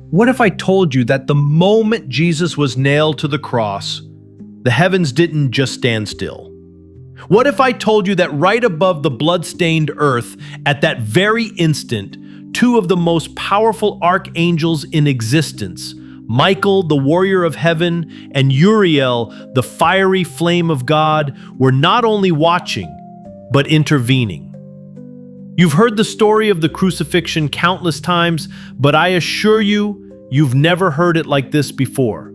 What if I told you that the moment Jesus was nailed to the cross, the heavens didn't just stand still? What if I told you that right above the blood-stained earth, at that very instant, two of the most powerful archangels in existence, Michael, the warrior of heaven, and Uriel, the fiery flame of God, were not only watching, but intervening? You've heard the story of the crucifixion countless times, but I assure you, you've never heard it like this before.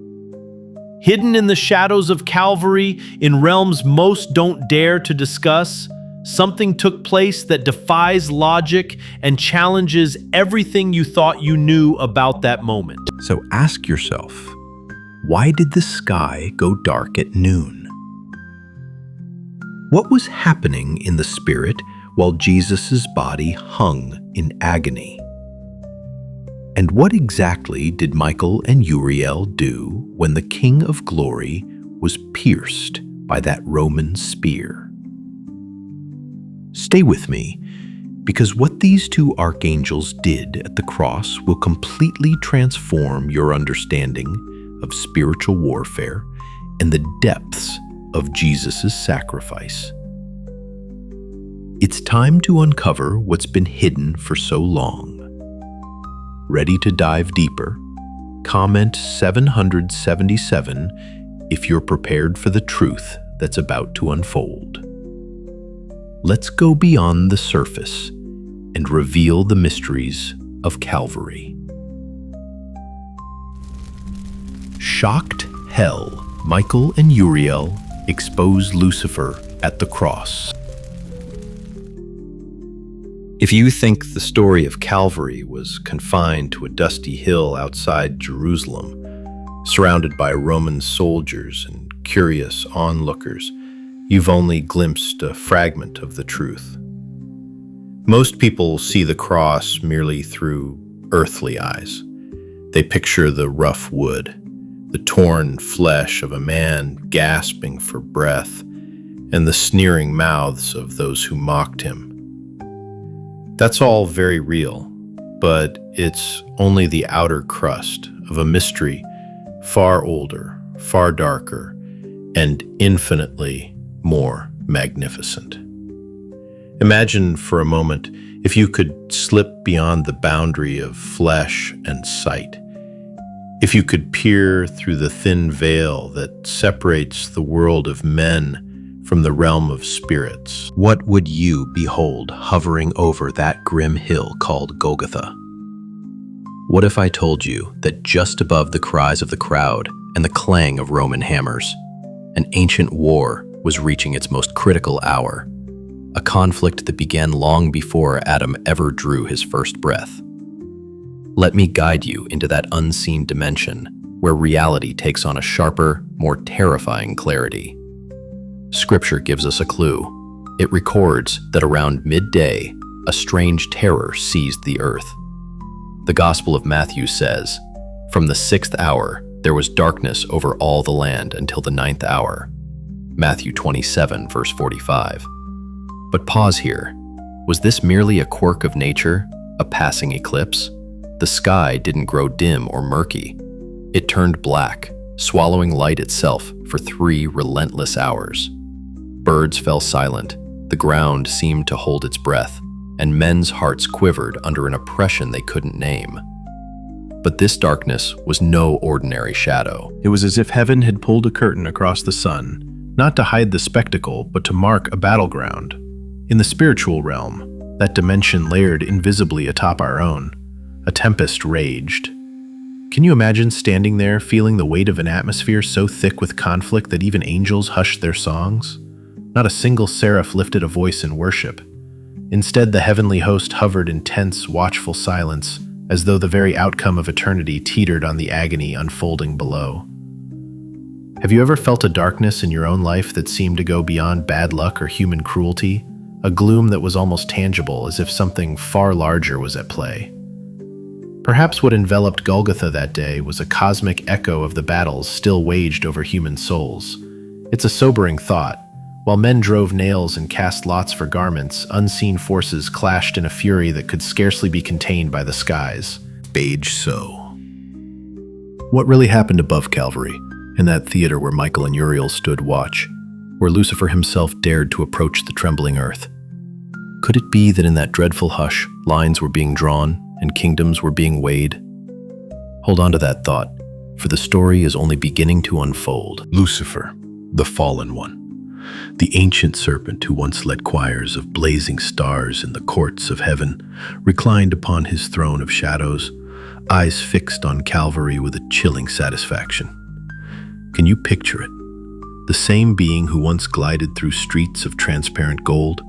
Hidden in the shadows of Calvary, in realms most don't dare to discuss, something took place that defies logic and challenges everything you thought you knew about that moment. So ask yourself, why did the sky go dark at noon? What was happening in the spirit while Jesus' body hung in agony? And what exactly did Michael and Uriel do when the King of Glory was pierced by that Roman spear? Stay with me, because what these two archangels did at the cross will completely transform your understanding of spiritual warfare and the depths of Jesus' sacrifice. It's time to uncover what's been hidden for so long. Ready to dive deeper? Comment 777 if you're prepared for the truth that's about to unfold. Let's go beyond the surface and reveal the mysteries of Calvary. Shocked hell, Michael and Uriel expose Lucifer at the cross. If you think the story of Calvary was confined to a dusty hill outside Jerusalem, surrounded by Roman soldiers and curious onlookers, you've only glimpsed a fragment of the truth. Most people see the cross merely through earthly eyes. They picture the rough wood, the torn flesh of a man gasping for breath, and the sneering mouths of those who mocked him. That's all very real, but it's only the outer crust of a mystery far older, far darker, and infinitely more magnificent. Imagine for a moment if you could slip beyond the boundary of flesh and sight, if you could peer through the thin veil that separates the world of men from the realm of spirits. What would you behold hovering over that grim hill called Golgotha? What if I told you that just above the cries of the crowd and the clang of Roman hammers, an ancient war was reaching its most critical hour, a conflict that began long before Adam ever drew his first breath? Let me guide you into that unseen dimension where reality takes on a sharper, more terrifying clarity. Scripture gives us a clue. It records that around midday, a strange terror seized the earth. The Gospel of Matthew says, "From the 6th hour, there was darkness over all the land until the 9th hour." Matthew 27, verse 45. But pause here. Was this merely a quirk of nature, a passing eclipse? The sky didn't grow dim or murky. It turned black, swallowing light itself for 3 relentless hours. Birds fell silent, the ground seemed to hold its breath, and men's hearts quivered under an oppression they couldn't name. But this darkness was no ordinary shadow. It was as if heaven had pulled a curtain across the sun, not to hide the spectacle, but to mark a battleground. In the spiritual realm, that dimension layered invisibly atop our own, a tempest raged. Can you imagine standing there, feeling the weight of an atmosphere so thick with conflict that even angels hushed their songs? Not a single seraph lifted a voice in worship. Instead, the heavenly host hovered in tense, watchful silence, as though the very outcome of eternity teetered on the agony unfolding below. Have you ever felt a darkness in your own life that seemed to go beyond bad luck or human cruelty? A gloom that was almost tangible, as if something far larger was at play. Perhaps what enveloped Golgotha that day was a cosmic echo of the battles still waged over human souls. It's a sobering thought. While men drove nails and cast lots for garments, unseen forces clashed in a fury that could scarcely be contained by the skies. Beige so. What really happened above Calvary, in that theater where Michael and Uriel stood watch, where Lucifer himself dared to approach the trembling earth? Could it be that in that dreadful hush, lines were being drawn and kingdoms were being weighed? Hold on to that thought, for the story is only beginning to unfold. Lucifer, the fallen one, the ancient serpent who once led choirs of blazing stars in the courts of heaven, reclined upon his throne of shadows, eyes fixed on Calvary with a chilling satisfaction. Can you picture it? The same being who once glided through streets of transparent gold,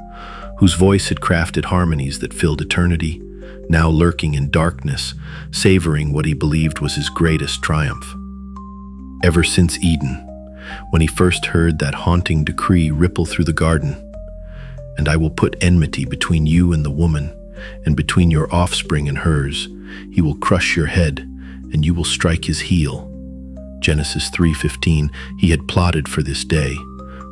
whose voice had crafted harmonies that filled eternity, now lurking in darkness, savoring what he believed was his greatest triumph. Ever since Eden, when he first heard that haunting decree ripple through the garden, "And I will put enmity between you and the woman, and between your offspring and hers. He will crush your head, and you will strike his heel." Genesis 3:15, he had plotted for this day.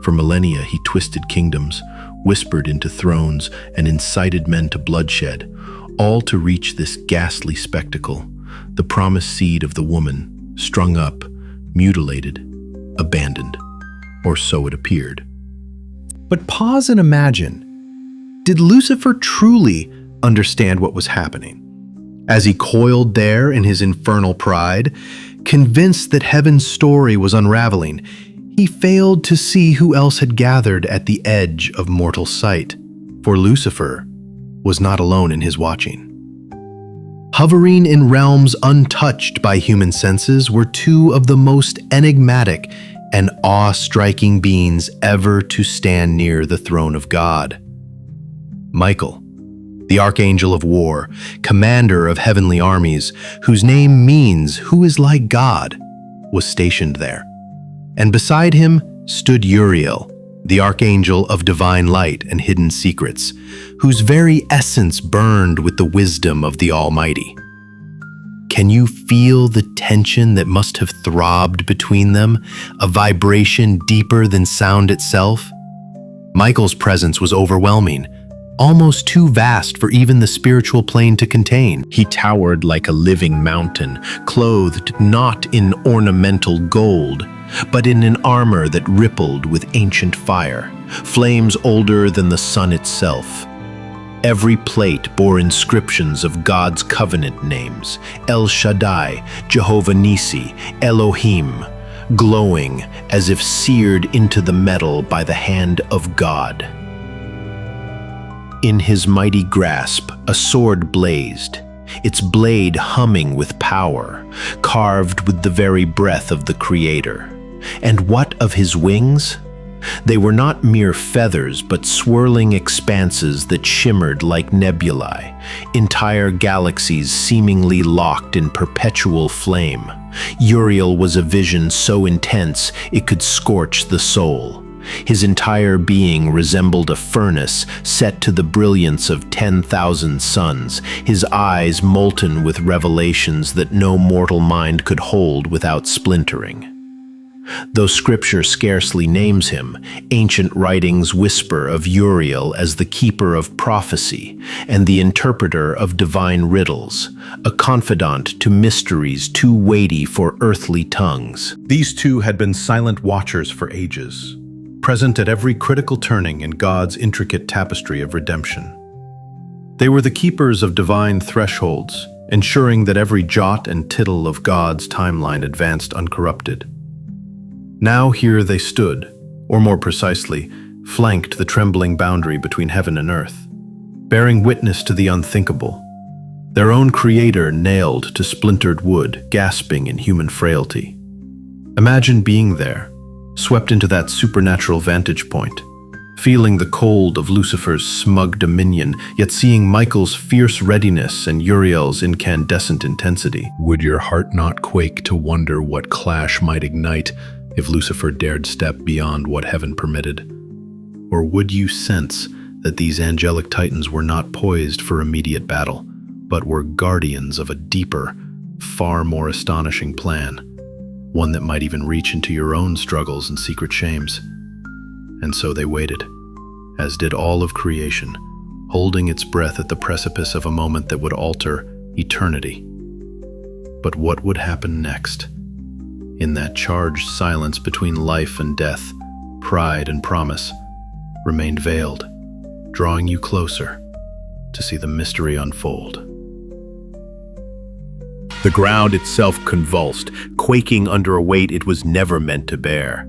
For millennia he twisted kingdoms, whispered into thrones, and incited men to bloodshed, all to reach this ghastly spectacle, the promised seed of the woman, strung up, mutilated, abandoned, or so it appeared. But pause and imagine, did Lucifer truly understand what was happening? As he coiled there in his infernal pride, convinced that heaven's story was unraveling, he failed to see who else had gathered at the edge of mortal sight, for Lucifer was not alone in his watching. Hovering in realms untouched by human senses were two of the most enigmatic and awe-striking beings ever to stand near the throne of God. Michael, the Archangel of War, commander of heavenly armies, whose name means "who is like God," was stationed there. And beside him stood Uriel, the Archangel of divine light and hidden secrets, whose very essence burned with the wisdom of the Almighty. Can you feel the tension that must have throbbed between them, a vibration deeper than sound itself? Michael's presence was overwhelming, almost too vast for even the spiritual plane to contain. He towered like a living mountain, clothed not in ornamental gold, but in an armor that rippled with ancient fire, flames older than the sun itself. Every plate bore inscriptions of God's covenant names: El Shaddai, Jehovah Nissi, Elohim, glowing as if seared into the metal by the hand of God. In his mighty grasp, a sword blazed, its blade humming with power, carved with the very breath of the Creator. And what of his wings? They were not mere feathers, but swirling expanses that shimmered like nebulae, entire galaxies seemingly locked in perpetual flame. Uriel was a vision so intense it could scorch the soul. His entire being resembled a furnace set to the brilliance of 10,000 suns, his eyes molten with revelations that no mortal mind could hold without splintering. Though scripture scarcely names him, ancient writings whisper of Uriel as the keeper of prophecy and the interpreter of divine riddles, a confidant to mysteries too weighty for earthly tongues. These two had been silent watchers for ages, present at every critical turning in God's intricate tapestry of redemption. They were the keepers of divine thresholds, ensuring that every jot and tittle of God's timeline advanced uncorrupted. Now here they stood, or more precisely, flanked the trembling boundary between heaven and earth, bearing witness to the unthinkable, their own Creator nailed to splintered wood, gasping in human frailty. Imagine being there, swept into that supernatural vantage point, feeling the cold of Lucifer's smug dominion, yet seeing Michael's fierce readiness and Uriel's incandescent intensity. Would your heart not quake to wonder what clash might ignite if Lucifer dared step beyond what heaven permitted? Or would you sense that these angelic titans were not poised for immediate battle, but were guardians of a deeper, far more astonishing plan, one that might even reach into your own struggles and secret shames? And so they waited, as did all of creation, holding its breath at the precipice of a moment that would alter eternity. But what would happen next? In that charged silence between life and death, pride and promise remained veiled, drawing you closer to see the mystery unfold. The ground itself convulsed, quaking under a weight it was never meant to bear.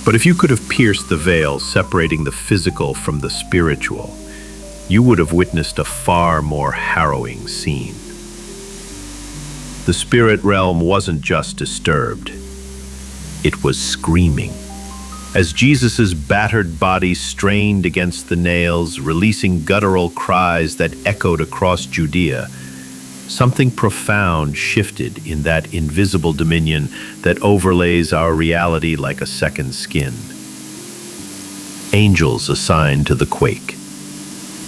But if you could have pierced the veil separating the physical from the spiritual, you would have witnessed a far more harrowing scene. The spirit realm wasn't just disturbed, it was screaming. As Jesus' battered body strained against the nails, releasing guttural cries that echoed across Judea, something profound shifted in that invisible dominion that overlays our reality like a second skin. Angels assigned to the quake.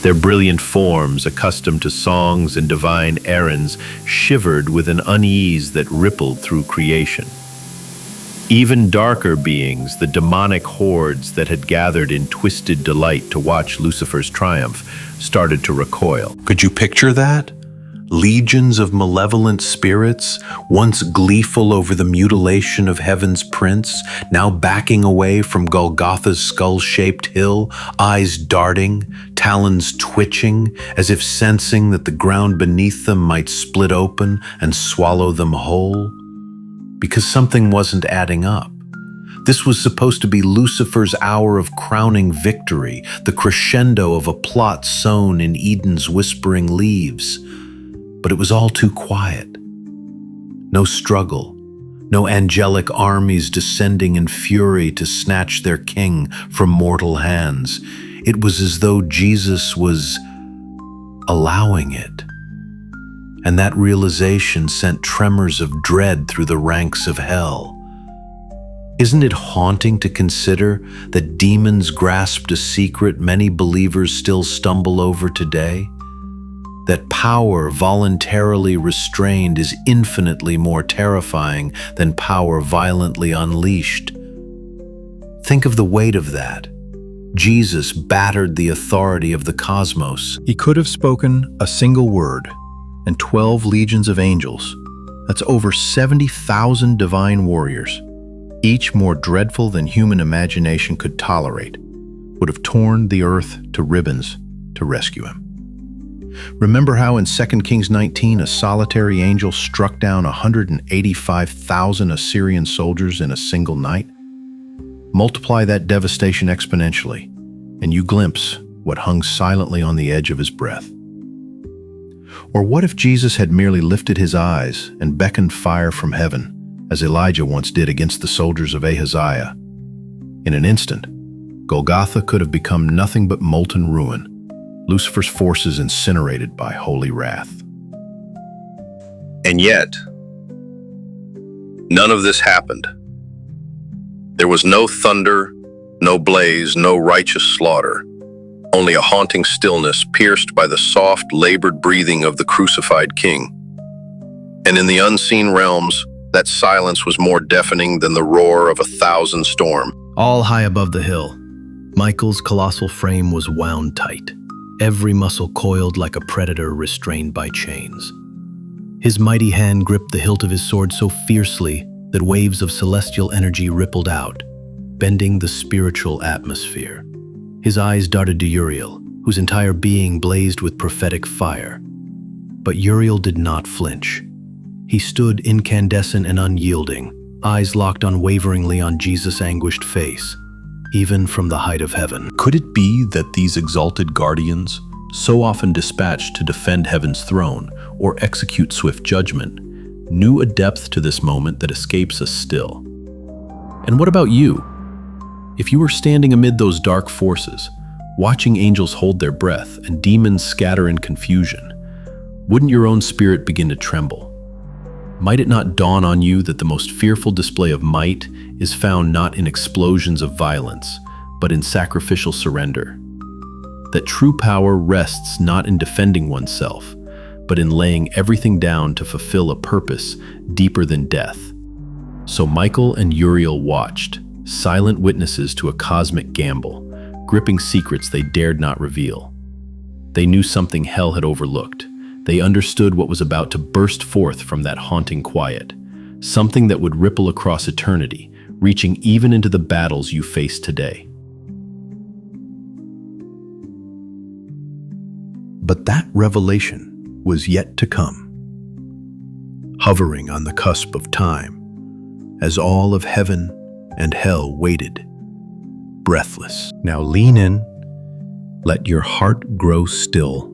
Their brilliant forms, accustomed to songs and divine errands, shivered with an unease that rippled through creation. Even darker beings, the demonic hordes that had gathered in twisted delight to watch Lucifer's triumph, started to recoil. Could you picture that? Legions of malevolent spirits, once gleeful over the mutilation of heaven's prince, now backing away from Golgotha's skull-shaped hill, eyes darting, talons twitching, as if sensing that the ground beneath them might split open and swallow them whole. Because something wasn't adding up. This was supposed to be Lucifer's hour of crowning victory, the crescendo of a plot sown in Eden's whispering leaves. But it was all too quiet. No struggle, no angelic armies descending in fury to snatch their king from mortal hands. It was as though Jesus was allowing it. And that realization sent tremors of dread through the ranks of hell. Isn't it haunting to consider that demons grasped a secret many believers still stumble over today? That power voluntarily restrained is infinitely more terrifying than power violently unleashed. Think of the weight of that. Jesus battered the authority of the cosmos. He could have spoken a single word, and 12 legions of angels, that's over 70,000 divine warriors, each more dreadful than human imagination could tolerate, would have torn the earth to ribbons to rescue him. Remember how in 2 Kings 19 a solitary angel struck down 185,000 Assyrian soldiers in a single night? Multiply that devastation exponentially, and you glimpse what hung silently on the edge of his breath. Or what if Jesus had merely lifted his eyes and beckoned fire from heaven, as Elijah once did against the soldiers of Ahaziah? In an instant, Golgotha could have become nothing but molten ruin, Lucifer's forces incinerated by holy wrath. And yet, none of this happened. There was no thunder, no blaze, no righteous slaughter, only a haunting stillness pierced by the soft, labored breathing of the crucified king. And in the unseen realms, that silence was more deafening than the roar of 1,000 storms. All high above the hill, Michael's colossal frame was wound tight, every muscle coiled like a predator restrained by chains. His mighty hand gripped the hilt of his sword so fiercely that waves of celestial energy rippled out, bending the spiritual atmosphere. His eyes darted to Uriel, whose entire being blazed with prophetic fire. But Uriel did not flinch. He stood incandescent and unyielding, eyes locked unwaveringly on Jesus' anguished face, even from the height of heaven. Could it be that these exalted guardians, so often dispatched to defend heaven's throne or execute swift judgment, knew a depth to this moment that escapes us still? And what about you? If you were standing amid those dark forces, watching angels hold their breath and demons scatter in confusion, wouldn't your own spirit begin to tremble? Might it not dawn on you that the most fearful display of might is found not in explosions of violence, but in sacrificial surrender? That true power rests not in defending oneself, but in laying everything down to fulfill a purpose deeper than death. So Michael and Uriel watched, silent witnesses to a cosmic gamble, gripping secrets they dared not reveal. They knew something hell had overlooked. They understood what was about to burst forth from that haunting quiet, something that would ripple across eternity, reaching even into the battles you face today. But that revelation was yet to come. Hovering on the cusp of time, as all of heaven and hell waited, breathless. Now lean in, let your heart grow still,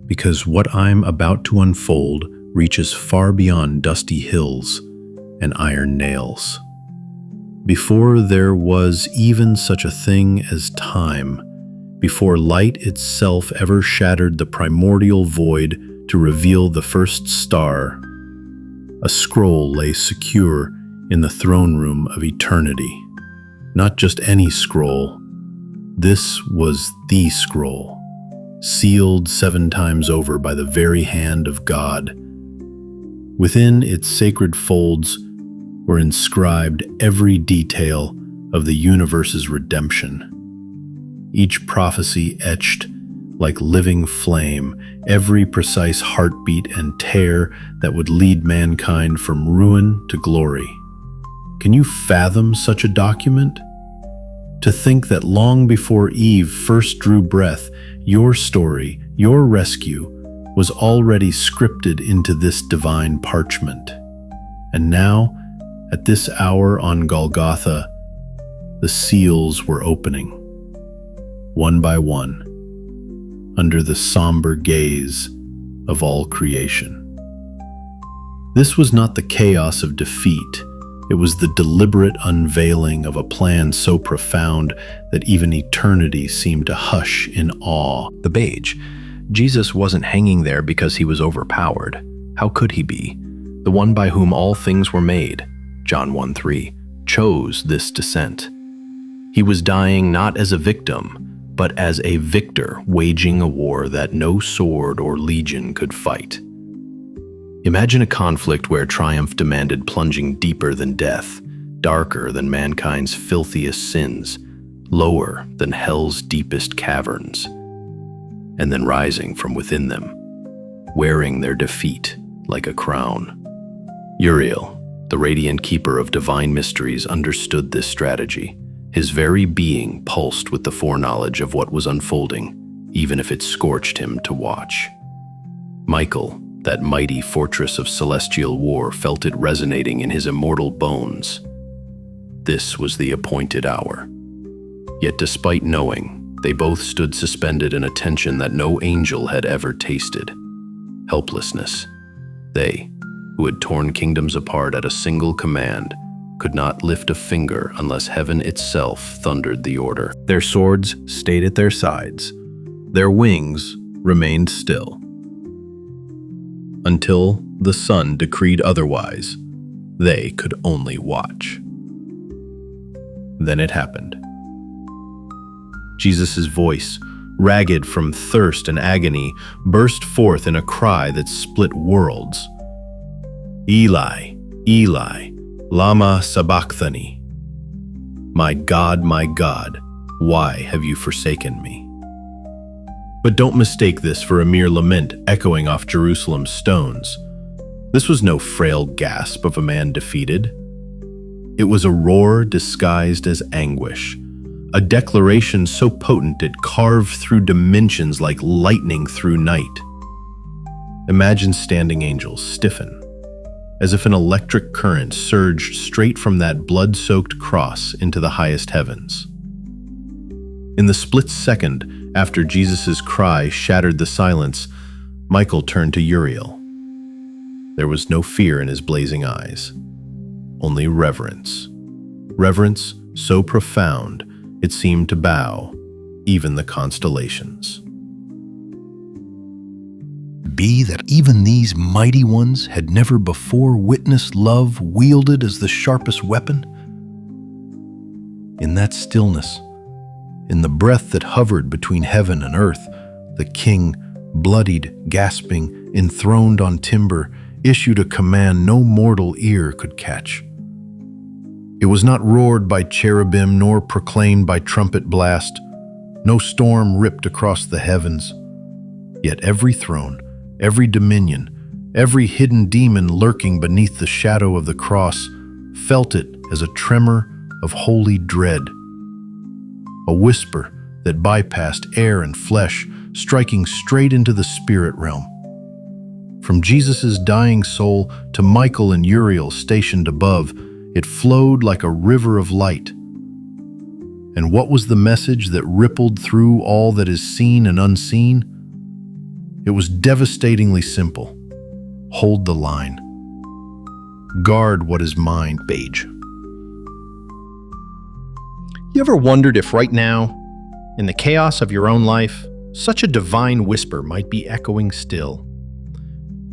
because what I'm about to unfold reaches far beyond dusty hills and iron nails. Before there was even such a thing as time, before light itself ever shattered the primordial void to reveal the first star, a scroll lay secure in the throne room of eternity. Not just any scroll. This was the scroll, sealed 7 times over by the very hand of God. Within its sacred folds were inscribed every detail of the universe's redemption. Each prophecy etched like living flame, every precise heartbeat and tear that would lead mankind from ruin to glory. Can you fathom such a document? To think that long before Eve first drew breath, your story, your rescue, was already scripted into this divine parchment. And now, at this hour on Golgotha, the seals were opening, one by one, under the somber gaze of all creation. This was not the chaos of defeat. It was the deliberate unveiling of a plan so profound that even eternity seemed to hush in awe. The beige. Jesus wasn't hanging there because he was overpowered. How could he be? The one by whom all things were made, John 1:3, chose this descent. He was dying not as a victim, but as a victor waging a war that no sword or legion could fight. Imagine a conflict where triumph demanded plunging deeper than death, darker than mankind's filthiest sins, lower than hell's deepest caverns, and then rising from within them, wearing their defeat like a crown. Uriel, the radiant keeper of divine mysteries, understood this strategy. His very being pulsed with the foreknowledge of what was unfolding, even if it scorched him to watch. Michael, that mighty fortress of celestial war, felt it resonating in his immortal bones. This was the appointed hour. Yet despite knowing, they both stood suspended in a tension that no angel had ever tasted. Helplessness. They, who had torn kingdoms apart at a single command, could not lift a finger unless heaven itself thundered the order. Their swords stayed at their sides. Their wings remained still. Until the sun decreed otherwise, they could only watch. Then it happened. Jesus' voice, ragged from thirst and agony, burst forth in a cry that split worlds. Eli, Eli, lama sabachthani. My God, why have you forsaken me? But don't mistake this for a mere lament echoing off Jerusalem's stones. This was no frail gasp of a man defeated. It was a roar disguised as anguish, a declaration so potent it carved through dimensions like lightning through night. Imagine standing angels stiffen, as if an electric current surged straight from that blood-soaked cross into the highest heavens. In the split second after Jesus' cry shattered the silence, Michael turned to Uriel. There was no fear in his blazing eyes, only reverence. Reverence so profound it seemed to bow even the constellations. Be that even these mighty ones had never before witnessed love wielded as the sharpest weapon? In that stillness, in the breath that hovered between heaven and earth, the king, bloodied, gasping, enthroned on timber, issued a command no mortal ear could catch. It was not roared by cherubim nor proclaimed by trumpet blast. No storm ripped across the heavens. Yet every throne, every dominion, Every hidden demon lurking beneath the shadow of the cross felt it as a tremor of holy dread, a whisper that bypassed air and flesh, striking straight into the spirit realm. From Jesus' dying soul to Michael and Uriel stationed above, it flowed like a river of light. And what was the message that rippled through all that is seen and unseen? It was devastatingly simple. Hold the line. Guard what is mine. Beige. You ever wondered if right now, in the chaos of your own life, such a divine whisper might be echoing still?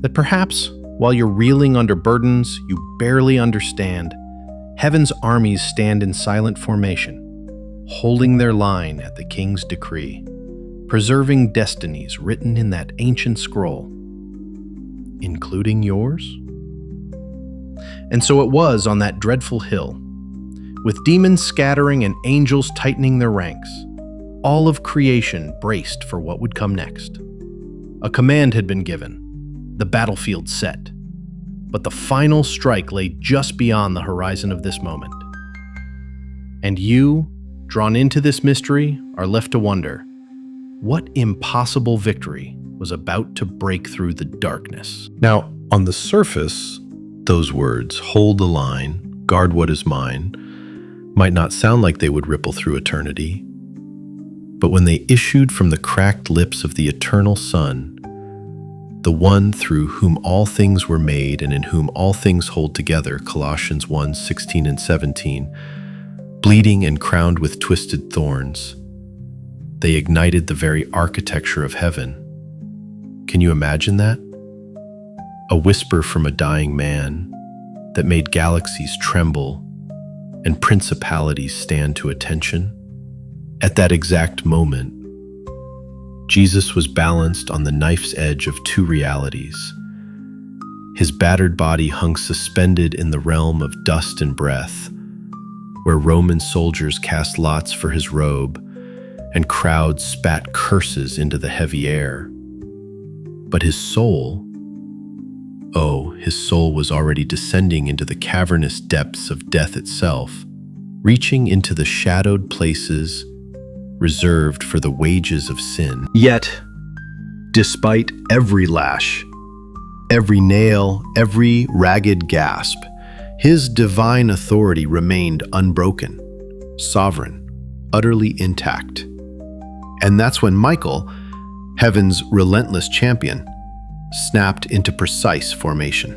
That perhaps, while you're reeling under burdens you barely understand, heaven's armies stand in silent formation, holding their line at the King's decree, preserving destinies written in that ancient scroll, including yours? And so it was on that dreadful hill, with demons scattering and angels tightening their ranks. All of creation braced for what would come next. A command had been given, the battlefield set, but the final strike lay just beyond the horizon of this moment. And you, drawn into this mystery, are left to wonder, what impossible victory was about to break through the darkness? Now, on the surface, those words, hold the line, guard what is mine, might not sound like they would ripple through eternity. But when they issued from the cracked lips of the eternal Son, the one through whom all things were made and in whom all things hold together, Colossians 1:16 and 17, bleeding and crowned with twisted thorns, they ignited the very architecture of heaven. Can you imagine that? A whisper from a dying man that made galaxies tremble and principalities stand to attention. At that exact moment, Jesus was balanced on the knife's edge of two realities. His battered body hung suspended in the realm of dust and breath, where Roman soldiers cast lots for his robe and crowds spat curses into the heavy air. But his soul was already descending into the cavernous depths of death itself, reaching into the shadowed places reserved for the wages of sin. Yet, despite every lash, every nail, every ragged gasp, his divine authority remained unbroken, sovereign, utterly intact. And that's when Michael, heaven's relentless champion, snapped into precise formation.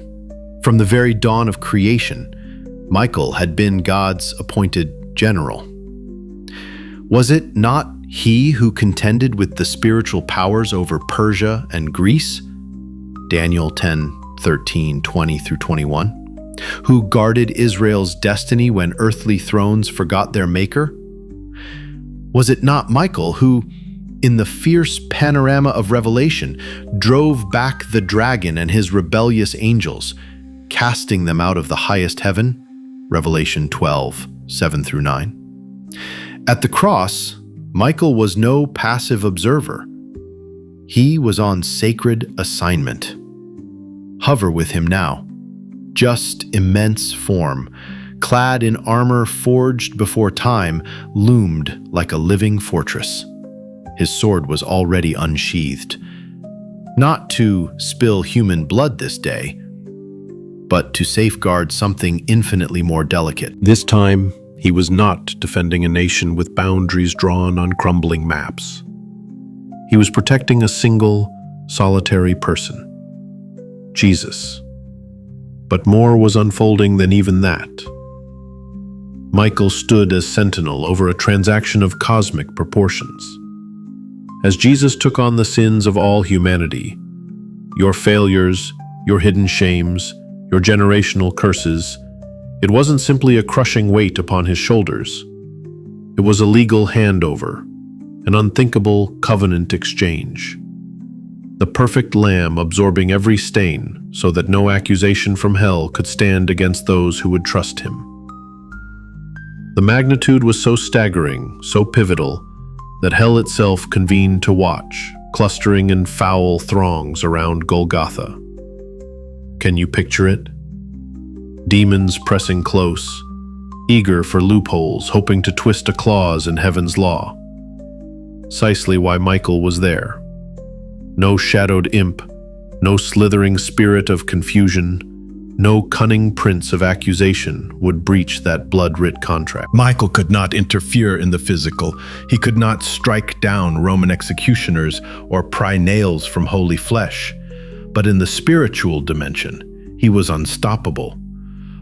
From the very dawn of creation, Michael had been God's appointed general. Was it not he who contended with the spiritual powers over Persia and Greece? Daniel 10:13, 20 through 21. Who guarded Israel's destiny when earthly thrones forgot their maker? Was it not Michael who, in the fierce panorama of Revelation, drove back the dragon and his rebellious angels, casting them out of the highest heaven? Revelation 12:7 through 9. At the cross, Michael was no passive observer. He was on sacred assignment. Hover with him now. Just immense form, clad in armor forged before time, loomed like a living fortress. His sword was already unsheathed, not to spill human blood this day, but to safeguard something infinitely more delicate. This time, he was not defending a nation with boundaries drawn on crumbling maps. He was protecting a single, solitary person, Jesus. But more was unfolding than even that. Michael stood as sentinel over a transaction of cosmic proportions. As Jesus took on the sins of all humanity, your failures, your hidden shames, your generational curses, it wasn't simply a crushing weight upon his shoulders. It was a legal handover, an unthinkable covenant exchange. The perfect lamb absorbing every stain so that no accusation from hell could stand against those who would trust him. The magnitude was so staggering, so pivotal, that hell itself convened to watch, clustering in foul throngs around Golgotha. Can you picture it? Demons pressing close, eager for loopholes, hoping to twist a clause in heaven's law. Precisely why Michael was there. No shadowed imp, no slithering spirit of confusion, no cunning prince of accusation would breach that blood-writ contract. Michael could not interfere in the physical. He could not strike down Roman executioners or pry nails from holy flesh. But in the spiritual dimension, he was unstoppable.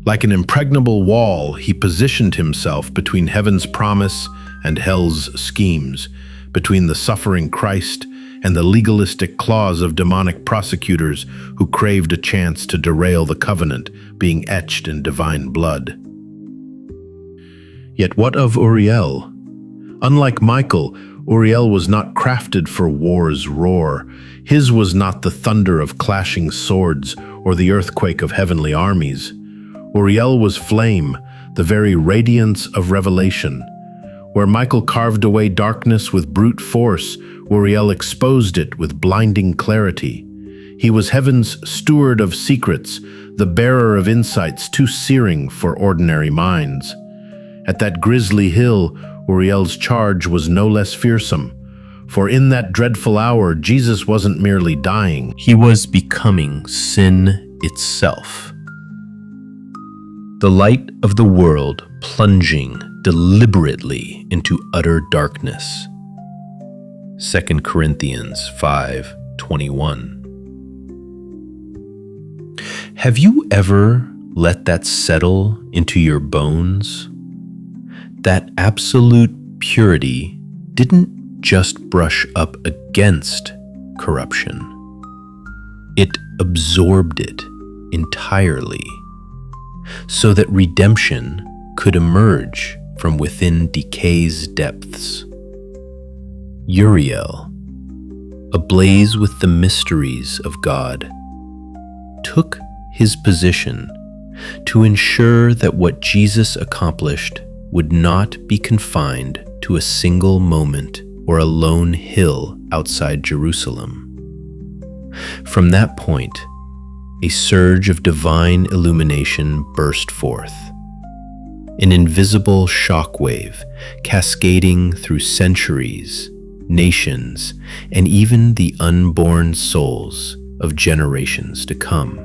Like an impregnable wall, he positioned himself between heaven's promise and hell's schemes, between the suffering Christ and the legalistic claws of demonic prosecutors who craved a chance to derail the covenant being etched in divine blood. Yet what of Uriel? Unlike Michael, Uriel was not crafted for war's roar. His was not the thunder of clashing swords or the earthquake of heavenly armies. Uriel was flame, the very radiance of revelation. Where Michael carved away darkness with brute force, Uriel exposed it with blinding clarity. He was heaven's steward of secrets, the bearer of insights too searing for ordinary minds. At that grisly hill, Uriel's charge was no less fearsome, for in that dreadful hour, Jesus wasn't merely dying. He was becoming sin itself. The light of the world plunging deliberately into utter darkness. 2 Corinthians 5:21. Have you ever let that settle into your bones? That absolute purity didn't just brush up against corruption. It absorbed it entirely, so that redemption could emerge from within decay's depths. Uriel, ablaze with the mysteries of God, took his position to ensure that what Jesus accomplished would not be confined to a single moment or a lone hill outside Jerusalem. From that point, a surge of divine illumination burst forth, an invisible shockwave cascading through centuries, nations, and even the unborn souls of generations to come.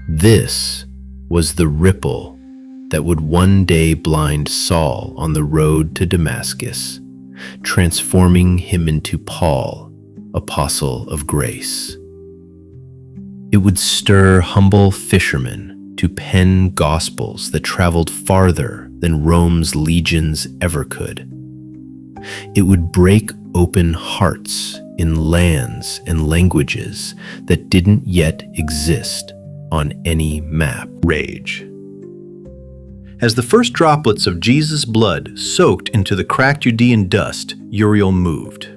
This was the ripple that would one day blind Saul on the road to Damascus, transforming him into Paul, apostle of grace. It would stir humble fishermen to pen gospels that traveled farther than Rome's legions ever could. It would break open hearts in lands and languages that didn't yet exist on any map. Rage. As the first droplets of Jesus' blood soaked into the cracked Judean dust, Uriel moved.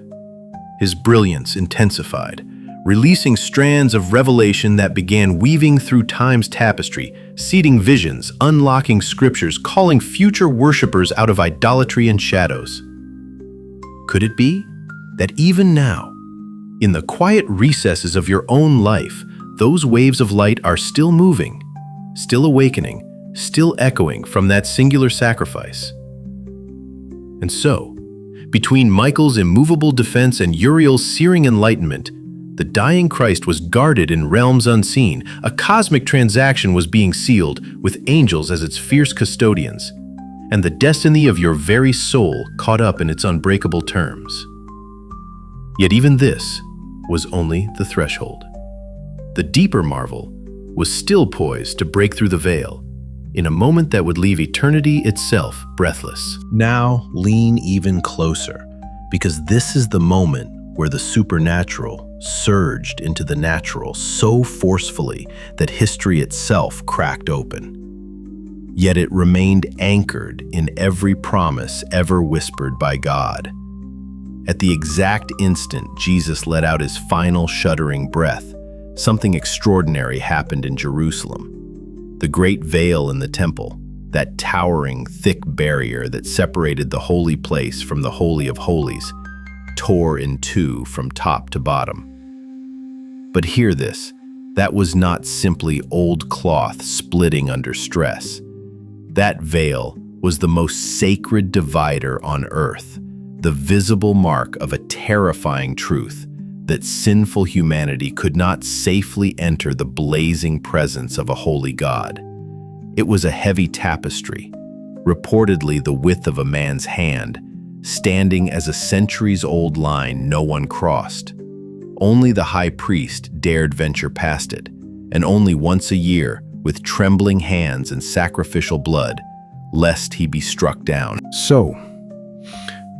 His brilliance intensified, releasing strands of revelation that began weaving through time's tapestry, seeding visions, unlocking scriptures, calling future worshipers out of idolatry and shadows. Could it be that even now, in the quiet recesses of your own life, those waves of light are still moving, still awakening, still echoing from that singular sacrifice? And so, between Michael's immovable defense and Uriel's searing enlightenment, the dying Christ was guarded in realms unseen. A cosmic transaction was being sealed with angels as its fierce custodians, and the destiny of your very soul caught up in its unbreakable terms. Yet even this was only the threshold. The deeper marvel was still poised to break through the veil, in a moment that would leave eternity itself breathless. Now lean even closer, because this is the moment where the supernatural surged into the natural so forcefully that history itself cracked open. Yet it remained anchored in every promise ever whispered by God. At the exact instant Jesus let out his final shuddering breath, something extraordinary happened in Jerusalem. The great veil in the temple, that towering, thick barrier that separated the holy place from the Holy of Holies, tore in two from top to bottom. But hear this, That was not simply old cloth splitting under stress. That veil was the most sacred divider on earth, the visible mark of a terrifying truth that sinful humanity could not safely enter the blazing presence of a holy God. It was a heavy tapestry, reportedly the width of a man's hand, standing as a centuries-old line no one crossed. Only the high priest dared venture past it, and only once a year, with trembling hands and sacrificial blood, lest he be struck down. So,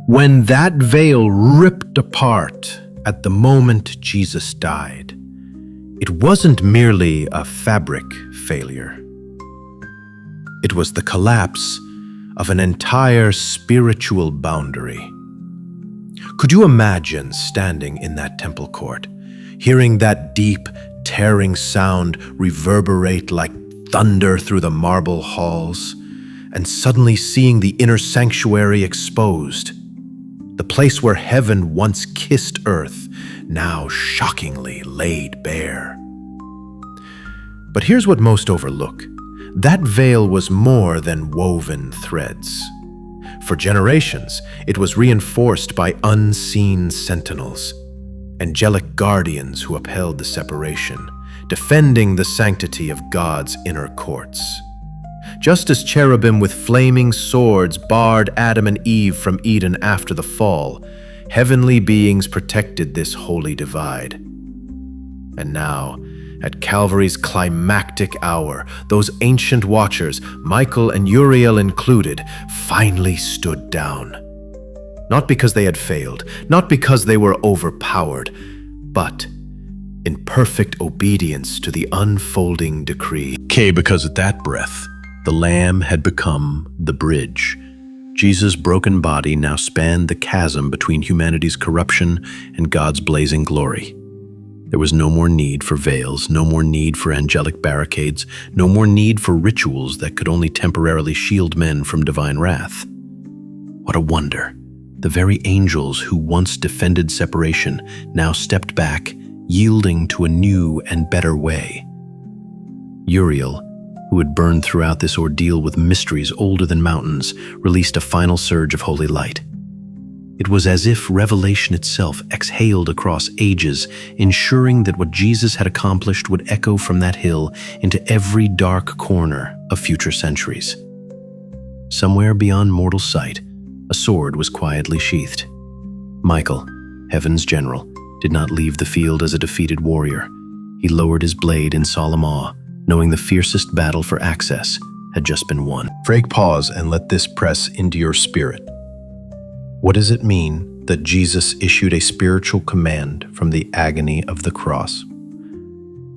when that veil ripped apart at the moment Jesus died, it wasn't merely a fabric failure. It was the collapse of an entire spiritual boundary. Could you imagine standing in that temple court, hearing that deep, tearing sound reverberate like thunder through the marble halls, and suddenly seeing the inner sanctuary exposed? The place where heaven once kissed earth, now shockingly laid bare. But here's what most overlook. That veil was more than woven threads. For generations, it was reinforced by unseen sentinels, angelic guardians who upheld the separation, defending the sanctity of God's inner courts. Just as cherubim with flaming swords barred Adam and Eve from Eden after the fall, heavenly beings protected this holy divide. And now, at Calvary's climactic hour, those ancient watchers, Michael and Uriel included, finally stood down. Not because they had failed, not because they were overpowered, but in perfect obedience to the unfolding decree. Because at that breath, the Lamb had become the bridge. Jesus' broken body now spanned the chasm between humanity's corruption and God's blazing glory. There was no more need for veils, no more need for angelic barricades, no more need for rituals that could only temporarily shield men from divine wrath. What a wonder! The very angels who once defended separation now stepped back, yielding to a new and better way. Uriel, who had burned throughout this ordeal with mysteries older than mountains, released a final surge of holy light. It was as if revelation itself exhaled across ages, ensuring that what Jesus had accomplished would echo from that hill into every dark corner of future centuries. Somewhere beyond mortal sight, a sword was quietly sheathed. Michael, heaven's general, did not leave the field as a defeated warrior. He lowered his blade in solemn awe, knowing the fiercest battle for access had just been won. Pause and let this press into your spirit. What does it mean that Jesus issued a spiritual command from the agony of the cross?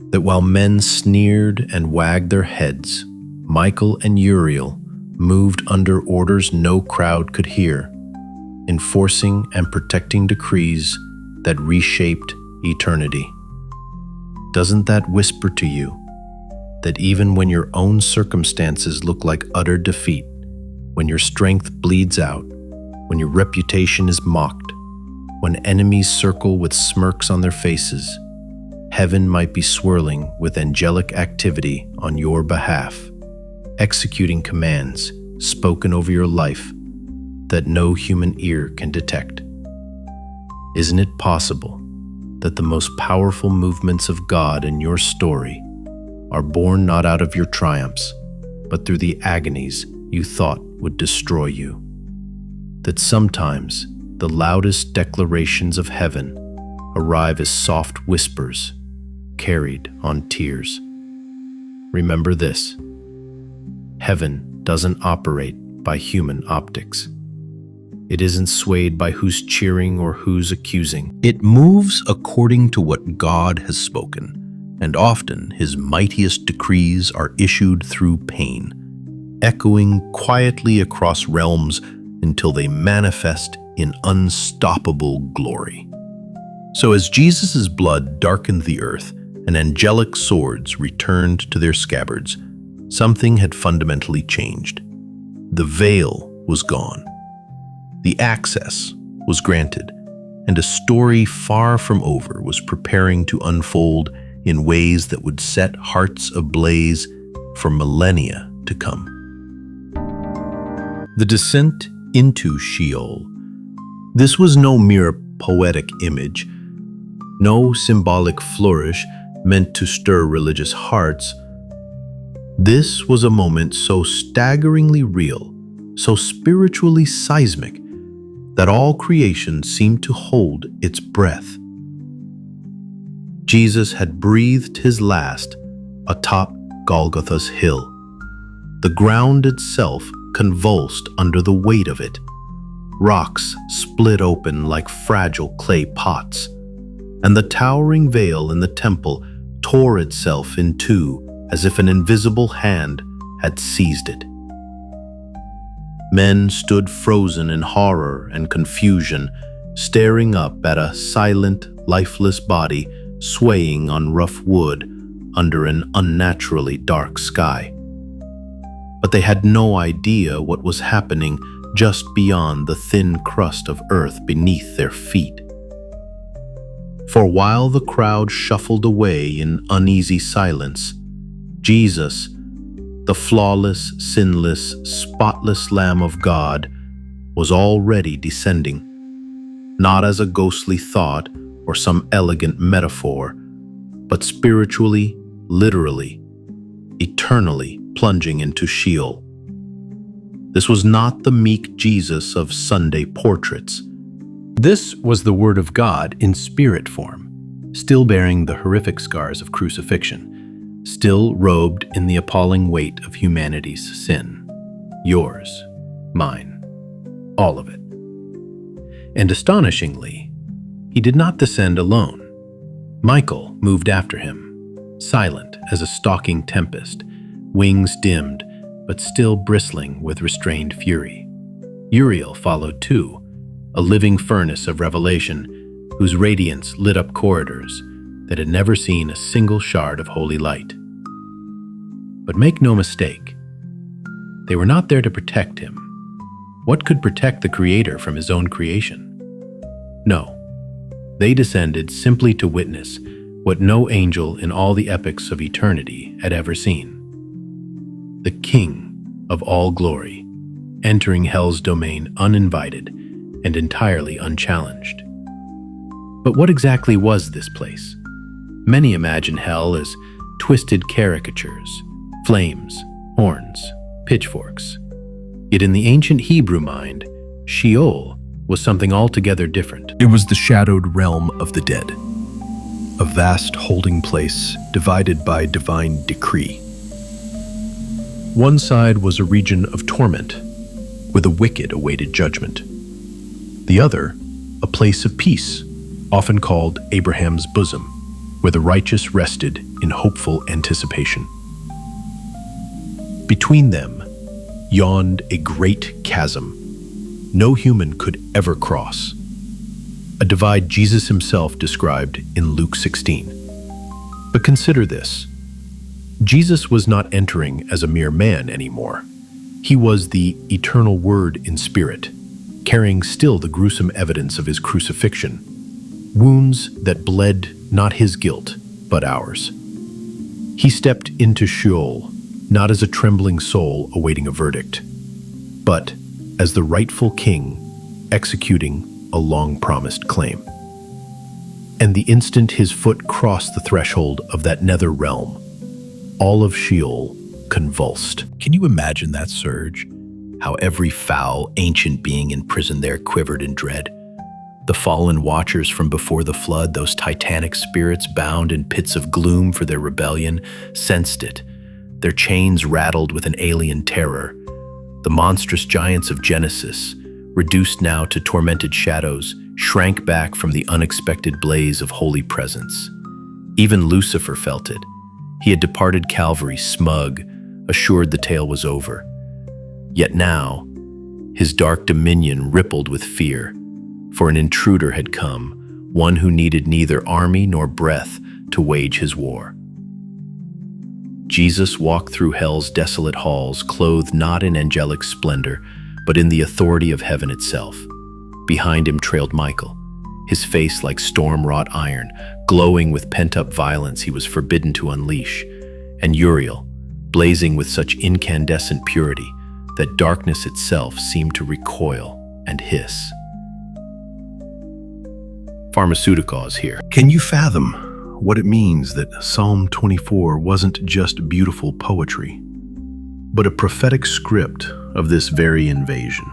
That while men sneered and wagged their heads, Michael and Uriel moved under orders no crowd could hear, enforcing and protecting decrees that reshaped eternity. Doesn't that whisper to you that even when your own circumstances look like utter defeat, when your strength bleeds out, when your reputation is mocked, when enemies circle with smirks on their faces, heaven might be swirling with angelic activity on your behalf, executing commands spoken over your life that no human ear can detect? Isn't it possible that the most powerful movements of God in your story are born not out of your triumphs, but through the agonies you thought would destroy you? That sometimes the loudest declarations of heaven arrive as soft whispers carried on tears. Remember this: heaven doesn't operate by human optics. It isn't swayed by who's cheering or who's accusing. It moves according to what God has spoken, and often his mightiest decrees are issued through pain, echoing quietly across realms until they manifest in unstoppable glory. So as Jesus' blood darkened the earth and angelic swords returned to their scabbards, something had fundamentally changed. The veil was gone. The access was granted, and a story far from over was preparing to unfold in ways that would set hearts ablaze for millennia to come. The descent into Sheol. This was no mere poetic image, no symbolic flourish meant to stir religious hearts. This was a moment so staggeringly real, so spiritually seismic, that all creation seemed to hold its breath. Jesus had breathed his last atop Golgotha's hill. The ground itself convulsed under the weight of it. Rocks split open like fragile clay pots, and the towering veil in the temple tore itself in two as if an invisible hand had seized it. Men stood frozen in horror and confusion, staring up at a silent, lifeless body swaying on rough wood under an unnaturally dark sky. But they had no idea what was happening just beyond the thin crust of earth beneath their feet. For while the crowd shuffled away in uneasy silence, Jesus, the flawless, sinless, spotless Lamb of God, was already descending, not as a ghostly thought or some elegant metaphor, but spiritually, literally, eternally plunging into Sheol. This was not the meek Jesus of Sunday portraits. This was the Word of God in spirit form, still bearing the horrific scars of crucifixion, still robed in the appalling weight of humanity's sin. Yours, mine, all of it. And astonishingly, he did not descend alone. Michael moved after him, silent as a stalking tempest, wings dimmed, but still bristling with restrained fury. Uriel followed too, a living furnace of revelation whose radiance lit up corridors that had never seen a single shard of holy light. But make no mistake, they were not there to protect him. What could protect the Creator from his own creation? No, they descended simply to witness what no angel in all the epochs of eternity had ever seen. The King of all glory, entering hell's domain uninvited and entirely unchallenged. But what exactly was this place? Many imagine hell as twisted caricatures, flames, horns, pitchforks. Yet in the ancient Hebrew mind, Sheol was something altogether different. It was the shadowed realm of the dead, a vast holding place divided by divine decree. One side was a region of torment, where the wicked awaited judgment. The other, a place of peace, often called Abraham's bosom, where the righteous rested in hopeful anticipation. Between them yawned a great chasm no human could ever cross, a divide Jesus himself described in Luke 16. But consider this. Jesus was not entering as a mere man anymore. He was the eternal Word in spirit, carrying still the gruesome evidence of his crucifixion, wounds that bled not his guilt, but ours. He stepped into Sheol, not as a trembling soul awaiting a verdict, but as the rightful king executing a long-promised claim. And the instant his foot crossed the threshold of that nether realm, all of Sheol convulsed. Can you imagine that surge? How every foul, ancient being imprisoned there quivered in dread. The fallen watchers from before the flood, those titanic spirits bound in pits of gloom for their rebellion, sensed it. Their chains rattled with an alien terror. The monstrous giants of Genesis, reduced now to tormented shadows, shrank back from the unexpected blaze of holy presence. Even Lucifer felt it. He had departed Calvary smug, assured the tale was over. Yet now, his dark dominion rippled with fear, for an intruder had come, one who needed neither army nor breath to wage his war. Jesus walked through hell's desolate halls, clothed not in angelic splendor, but in the authority of heaven itself. Behind him trailed Michael, his face like storm-wrought iron, glowing with pent-up violence he was forbidden to unleash, and Uriel, blazing with such incandescent purity that darkness itself seemed to recoil and hiss. Pharmaceuticals here. Can you fathom what it means that Psalm 24 wasn't just beautiful poetry, but a prophetic script of this very invasion?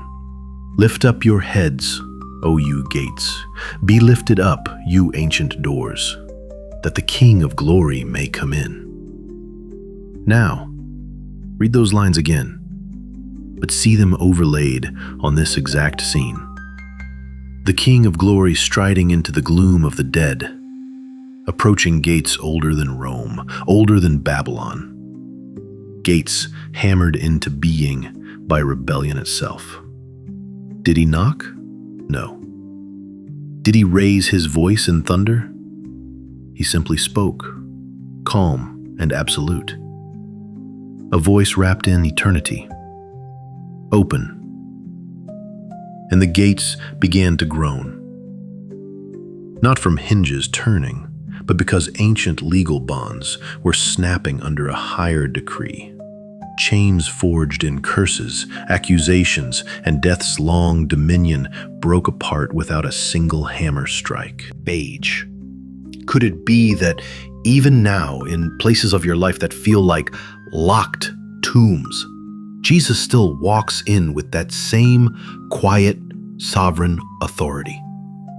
Lift up your heads, O you gates. Be lifted up, you ancient doors, that the King of glory may come in. Now, read those lines again, but see them overlaid on this exact scene. The King of glory striding into the gloom of the dead, approaching gates older than Rome, older than Babylon. Gates hammered into being by rebellion itself. Did he knock? No. Did he raise his voice in thunder? He simply spoke, calm and absolute. A voice wrapped in eternity. Open. And the gates began to groan. Not from hinges turning, but because ancient legal bonds were snapping under a higher decree. Chains forged in curses, accusations, and death's long dominion broke apart without a single hammer strike. Beige. Could it be that even now, in places of your life that feel like locked tombs, Jesus still walks in with that same quiet, sovereign authority,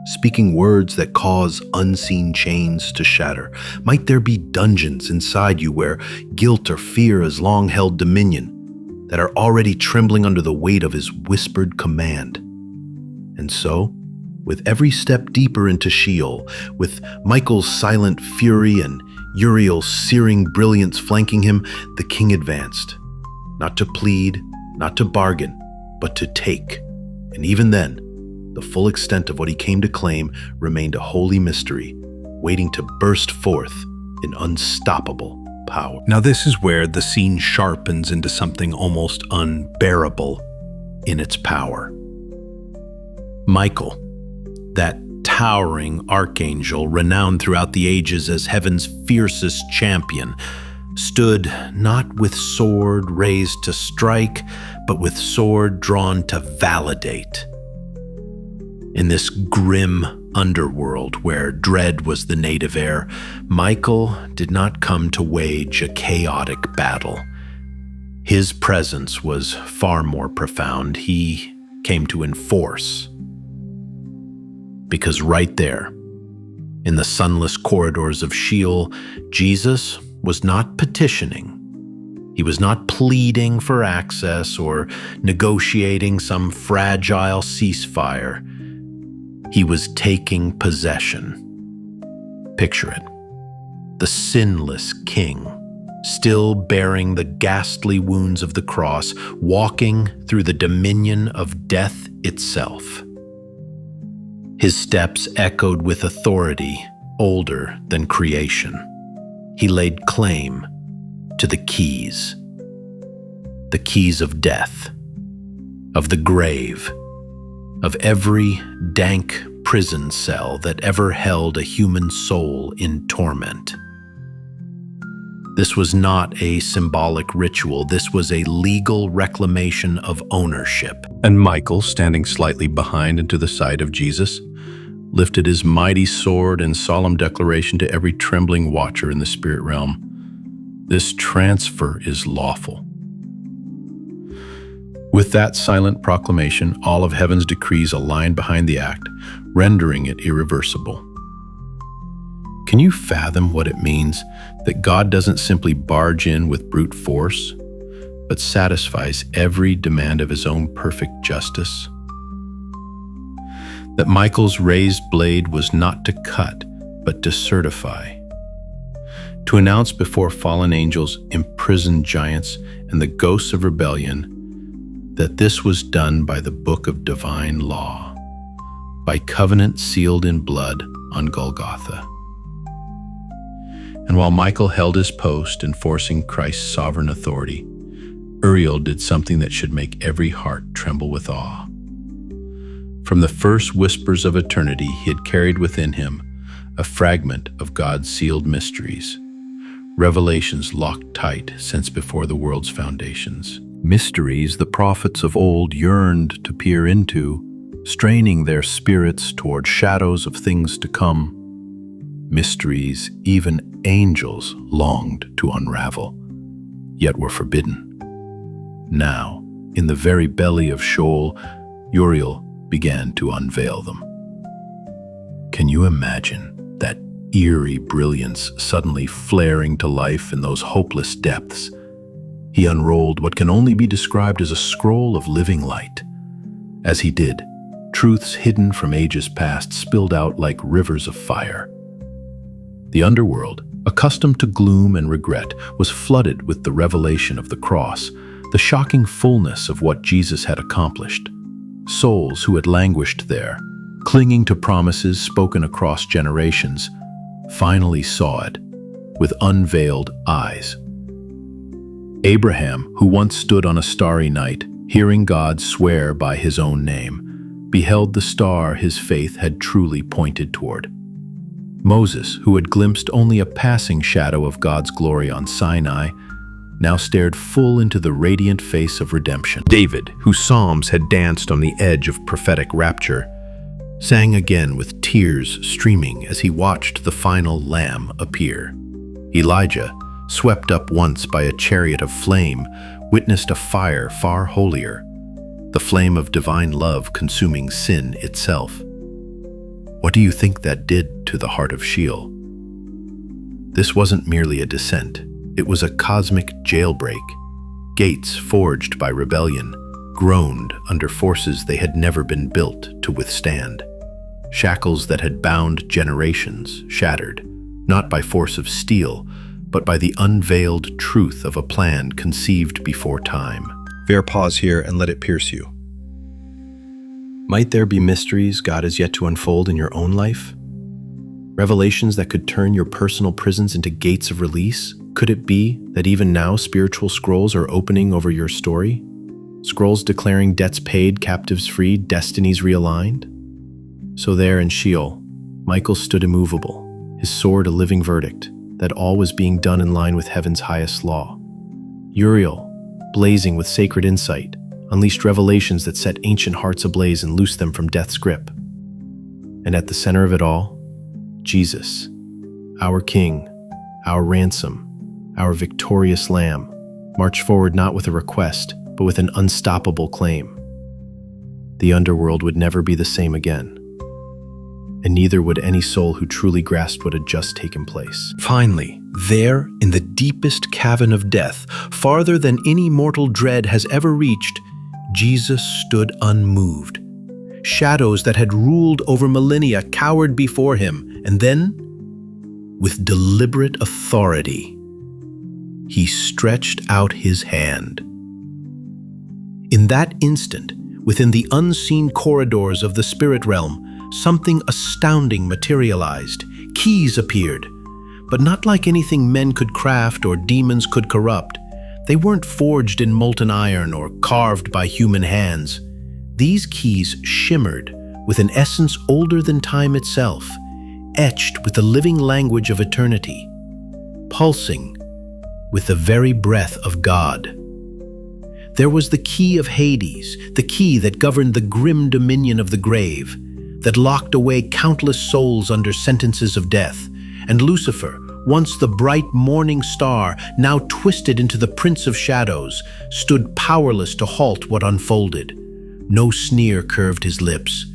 speaking words that cause unseen chains to shatter? Might there be dungeons inside you where guilt or fear has long held dominion, that are already trembling under the weight of his whispered command? And so, with every step deeper into Sheol, with Michael's silent fury and Uriel's searing brilliance flanking him, the king advanced, not to plead, not to bargain, but to take. And even then, the full extent of what he came to claim remained a holy mystery, waiting to burst forth in unstoppable power. Now this is where the scene sharpens into something almost unbearable in its power. Michael, that towering archangel renowned throughout the ages as heaven's fiercest champion, stood not with sword raised to strike, but with sword drawn to validate. In this grim underworld where dread was the native air, Michael did not come to wage a chaotic battle. His presence was far more profound. He came to enforce. Because right there, in the sunless corridors of Sheol, Jesus was not petitioning. He was not pleading for access or negotiating some fragile ceasefire. He was taking possession. Picture it. The sinless king, still bearing the ghastly wounds of the cross, walking through the dominion of death itself. His steps echoed with authority older than creation. He laid claim to the keys of death, of the grave, of every dank prison cell that ever held a human soul in torment. This was not a symbolic ritual. This was a legal reclamation of ownership. And Michael, standing slightly behind and to the side of Jesus, lifted his mighty sword in solemn declaration to every trembling watcher in the spirit realm. This transfer is lawful. With that silent proclamation, all of heaven's decrees aligned behind the act, rendering it irreversible. Can you fathom what it means that God doesn't simply barge in with brute force, but satisfies every demand of his own perfect justice? That Michael's raised blade was not to cut, but to certify, to announce before fallen angels, imprisoned giants, and the ghosts of rebellion that this was done by the book of divine law, by covenant sealed in blood on Golgotha. And while Michael held his post enforcing Christ's sovereign authority, Uriel did something that should make every heart tremble with awe. From the first whispers of eternity, he had carried within him a fragment of God's sealed mysteries, revelations locked tight since before the world's foundations. Mysteries the prophets of old yearned to peer into, straining their spirits toward shadows of things to come. Mysteries even angels longed to unravel, yet were forbidden. Now, in the very belly of Sheol, Uriel began to unveil them. Can you imagine that eerie brilliance suddenly flaring to life in those hopeless depths? He unrolled what can only be described as a scroll of living light. As he did, truths hidden from ages past spilled out like rivers of fire. The underworld, accustomed to gloom and regret, was flooded with the revelation of the cross, the shocking fullness of what Jesus had accomplished. Souls who had languished there, clinging to promises spoken across generations, finally saw it with unveiled eyes. Abraham, who once stood on a starry night, hearing God swear by his own name, beheld the star his faith had truly pointed toward. Moses, who had glimpsed only a passing shadow of God's glory on Sinai, now stared full into the radiant face of redemption. David, whose psalms had danced on the edge of prophetic rapture, sang again with tears streaming as he watched the final Lamb appear. Elijah, swept up once by a chariot of flame, witnessed a fire far holier, the flame of divine love consuming sin itself. What do you think that did to the heart of Sheol? This wasn't merely a descent, it was a cosmic jailbreak. Gates forged by rebellion groaned under forces they had never been built to withstand. Shackles that had bound generations shattered, not by force of steel, but by the unveiled truth of a plan conceived before time. Fair pause here and let it pierce you. Might there be mysteries God has yet to unfold in your own life? Revelations that could turn your personal prisons into gates of release? Could it be that even now spiritual scrolls are opening over your story? Scrolls declaring debts paid, captives freed, destinies realigned? So there in Sheol, Michael stood immovable, his sword a living verdict, that all was being done in line with heaven's highest law. Uriel, blazing with sacred insight, unleashed revelations that set ancient hearts ablaze and loosed them from death's grip. And at the center of it all, Jesus, our King, our ransom, our victorious Lamb, marched forward not with a request, but with an unstoppable claim. The underworld would never be the same again, and neither would any soul who truly grasped what had just taken place. Finally, there, in the deepest cavern of death, farther than any mortal dread has ever reached, Jesus stood unmoved. Shadows that had ruled over millennia cowered before him, and then, with deliberate authority, he stretched out his hand. In that instant, within the unseen corridors of the spirit realm, something astounding materialized. Keys appeared, but not like anything men could craft or demons could corrupt. They weren't forged in molten iron or carved by human hands. These keys shimmered with an essence older than time itself, etched with the living language of eternity, pulsing with the very breath of God. There was the key of Hades, the key that governed the grim dominion of the grave, that locked away countless souls under sentences of death, and Lucifer, once the bright morning star, now twisted into the Prince of Shadows, stood powerless to halt what unfolded. No sneer curved his lips.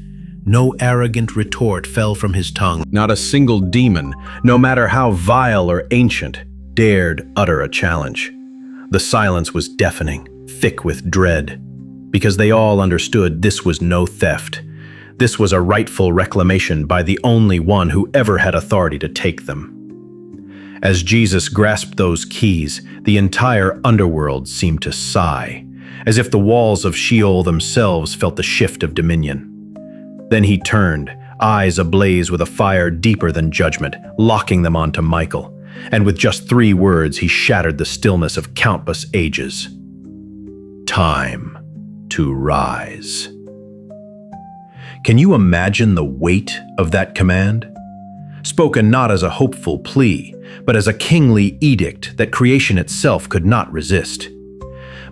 No arrogant retort fell from his tongue. Not a single demon, no matter how vile or ancient, dared utter a challenge. The silence was deafening, thick with dread, because they all understood this was no theft. This was a rightful reclamation by the only one who ever had authority to take them. As Jesus grasped those keys, the entire underworld seemed to sigh, as if the walls of Sheol themselves felt the shift of dominion. Then he turned, eyes ablaze with a fire deeper than judgment, locking them onto Michael, and with just 3 words he shattered the stillness of countless ages. Time to rise. Can you imagine the weight of that command? Spoken not as a hopeful plea, but as a kingly edict that creation itself could not resist.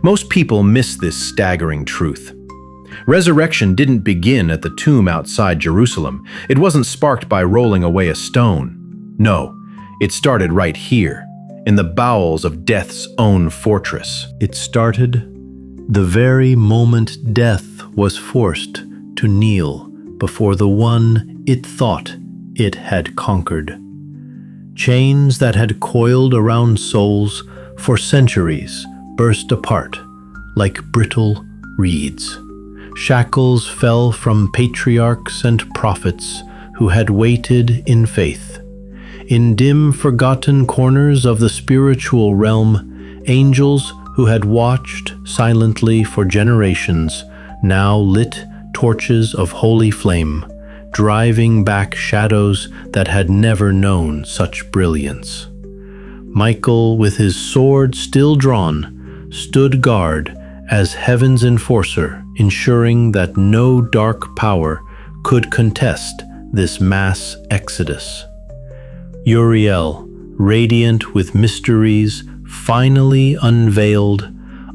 Most people miss this staggering truth. Resurrection didn't begin at the tomb outside Jerusalem. It wasn't sparked by rolling away a stone. No, it started right here, in the bowels of death's own fortress. It started the very moment death was forced to kneel before the one it thought it had conquered. Chains that had coiled around souls for centuries burst apart like brittle reeds. Shackles fell from patriarchs and prophets who had waited in faith. In dim, forgotten corners of the spiritual realm, angels who had watched silently for generations now lit torches of holy flame, driving back shadows that had never known such brilliance. Michael, with his sword still drawn, stood guard as heaven's enforcer, ensuring that no dark power could contest this mass exodus. Uriel, radiant with mysteries, finally unveiled,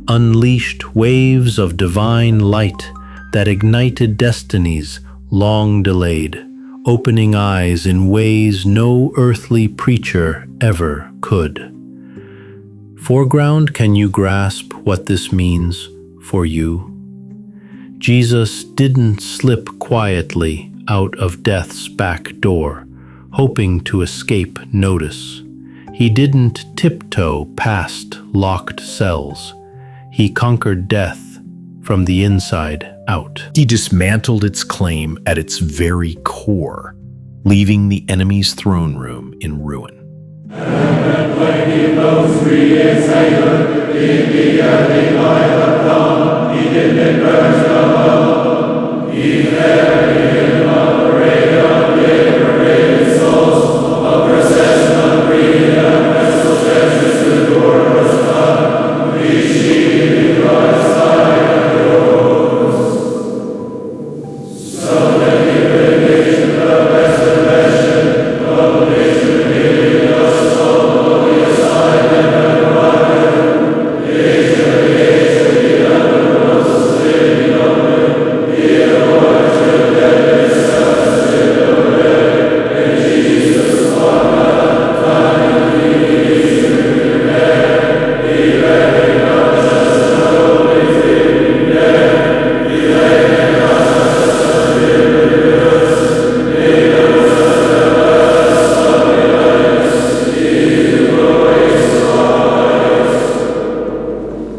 unleashed waves of divine light that ignited destinies long delayed, opening eyes in ways no earthly preacher ever could. Foreground, can you grasp what this means for you? Jesus didn't slip quietly out of death's back door, hoping to escape notice. He didn't tiptoe past locked cells. He conquered death from the inside out. He dismantled its claim at its very core, leaving the enemy's throne room in ruin.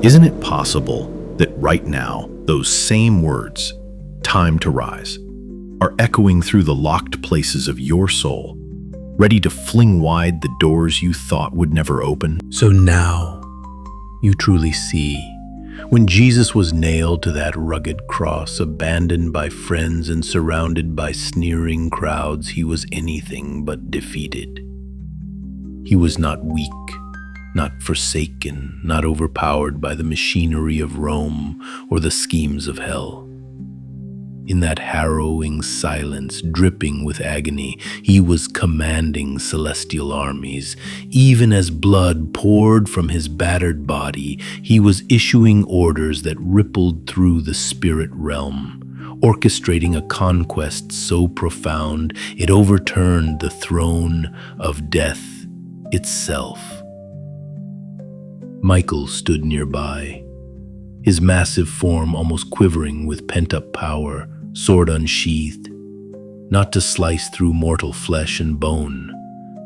Isn't it possible that right now, those same words, time to rise, are echoing through the locked places of your soul, ready to fling wide the doors you thought would never open? So now you truly see. When Jesus was nailed to that rugged cross, abandoned by friends and surrounded by sneering crowds, he was anything but defeated. He was not weak, not forsaken, not overpowered by the machinery of Rome or the schemes of hell. In that harrowing silence, dripping with agony, he was commanding celestial armies. Even as blood poured from his battered body, he was issuing orders that rippled through the spirit realm, orchestrating a conquest so profound it overturned the throne of death itself. Michael stood nearby, his massive form almost quivering with pent-up power, sword unsheathed, not to slice through mortal flesh and bone,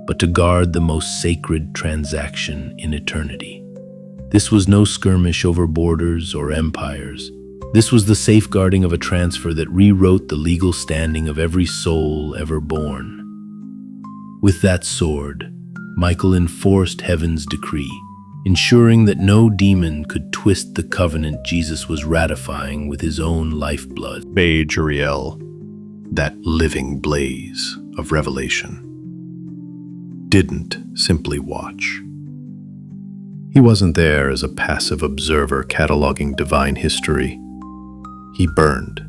but to guard the most sacred transaction in eternity. This was no skirmish over borders or empires. This was the safeguarding of a transfer that rewrote the legal standing of every soul ever born. With that sword, Michael enforced heaven's decree, ensuring that no demon could twist the covenant Jesus was ratifying with his own lifeblood. Bade Uriel, that living blaze of revelation, didn't simply watch. He wasn't there as a passive observer cataloging divine history. He burned.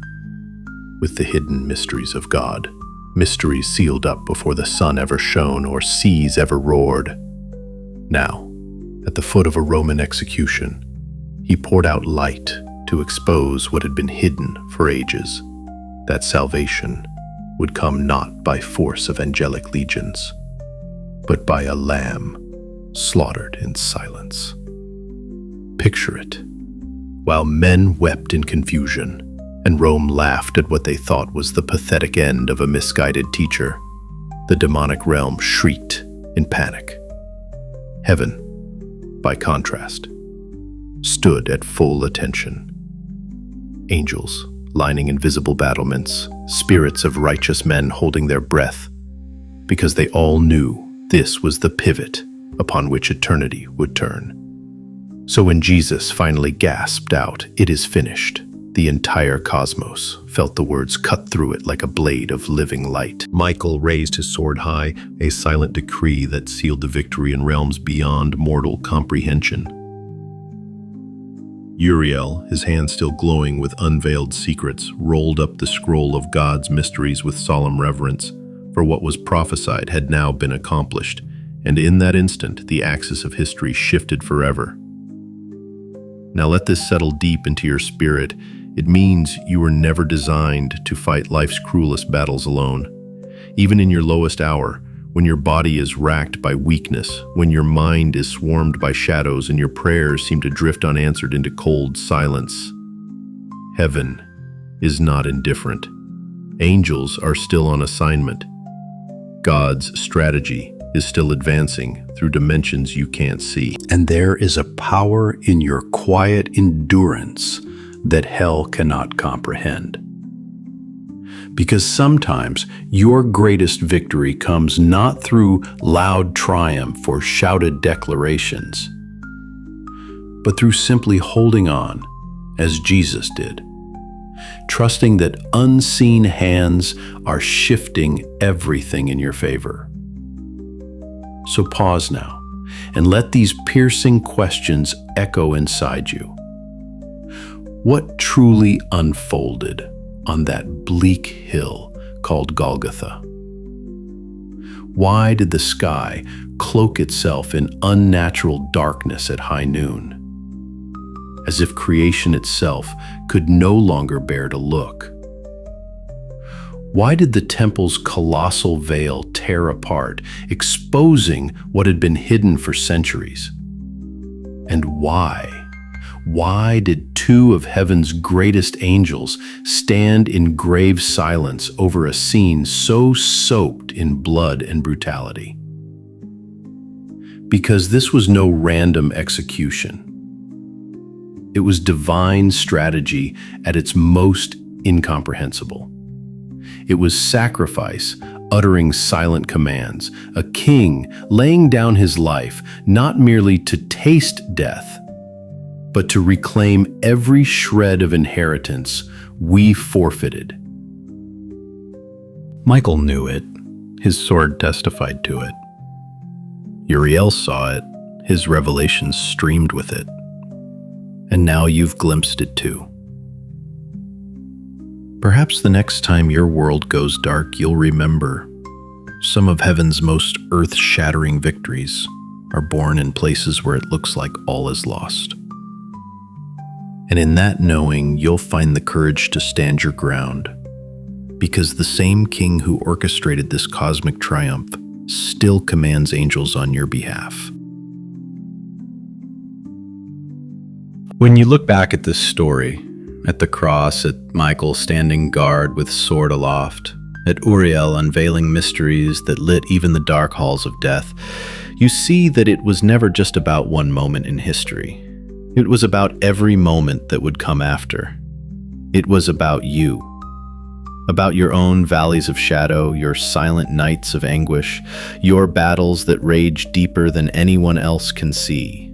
with the hidden mysteries of God, mysteries sealed up before the sun ever shone or seas ever roared. Now, at the foot of a Roman execution, he poured out light to expose what had been hidden for ages, that salvation would come not by force of angelic legions, but by a lamb slaughtered in silence. Picture it. While men wept in confusion, and Rome laughed at what they thought was the pathetic end of a misguided teacher, the demonic realm shrieked in panic. Heaven, by contrast, stood at full attention. Angels lining invisible battlements, spirits of righteous men holding their breath, because they all knew this was the pivot upon which eternity would turn. So when Jesus finally gasped out, "It is finished," the entire cosmos felt the words cut through it like a blade of living light. Michael raised his sword high, a silent decree that sealed the victory in realms beyond mortal comprehension. Uriel, his hand still glowing with unveiled secrets, rolled up the scroll of God's mysteries with solemn reverence, for what was prophesied had now been accomplished, and in that instant the axis of history shifted forever. Now let this settle deep into your spirit. It means you were never designed to fight life's cruelest battles alone. Even in your lowest hour, when your body is racked by weakness, when your mind is swarmed by shadows and your prayers seem to drift unanswered into cold silence, heaven is not indifferent. Angels are still on assignment. God's strategy is still advancing through dimensions you can't see. And there is a power in your quiet endurance that hell cannot comprehend. Because sometimes your greatest victory comes not through loud triumph or shouted declarations, but through simply holding on, as Jesus did, trusting that unseen hands are shifting everything in your favor. So pause now and let these piercing questions echo inside you. What truly unfolded on that bleak hill called Golgotha? Why did the sky cloak itself in unnatural darkness at high noon, as if creation itself could no longer bear to look? Why did the temple's colossal veil tear apart, exposing what had been hidden for centuries? And why did two of heaven's greatest angels stand in grave silence over a scene so soaked in blood and brutality? Because this was no random execution. It was divine strategy at its most incomprehensible. It was sacrifice, uttering silent commands, a king laying down his life not merely to taste death, but to reclaim every shred of inheritance we forfeited. Michael knew it. His sword testified to it. Uriel saw it. His revelations streamed with it. And now you've glimpsed it too. Perhaps the next time your world goes dark, you'll remember some of heaven's most earth-shattering victories are born in places where it looks like all is lost. And in that knowing, you'll find the courage to stand your ground, because the same King who orchestrated this cosmic triumph still commands angels on your behalf. When you look back at this story, at the cross, at Michael standing guard with sword aloft, at Uriel unveiling mysteries that lit even the dark halls of death, you see that it was never just about one moment in history. It was about every moment that would come after. It was about you. About your own valleys of shadow, your silent nights of anguish, your battles that rage deeper than anyone else can see.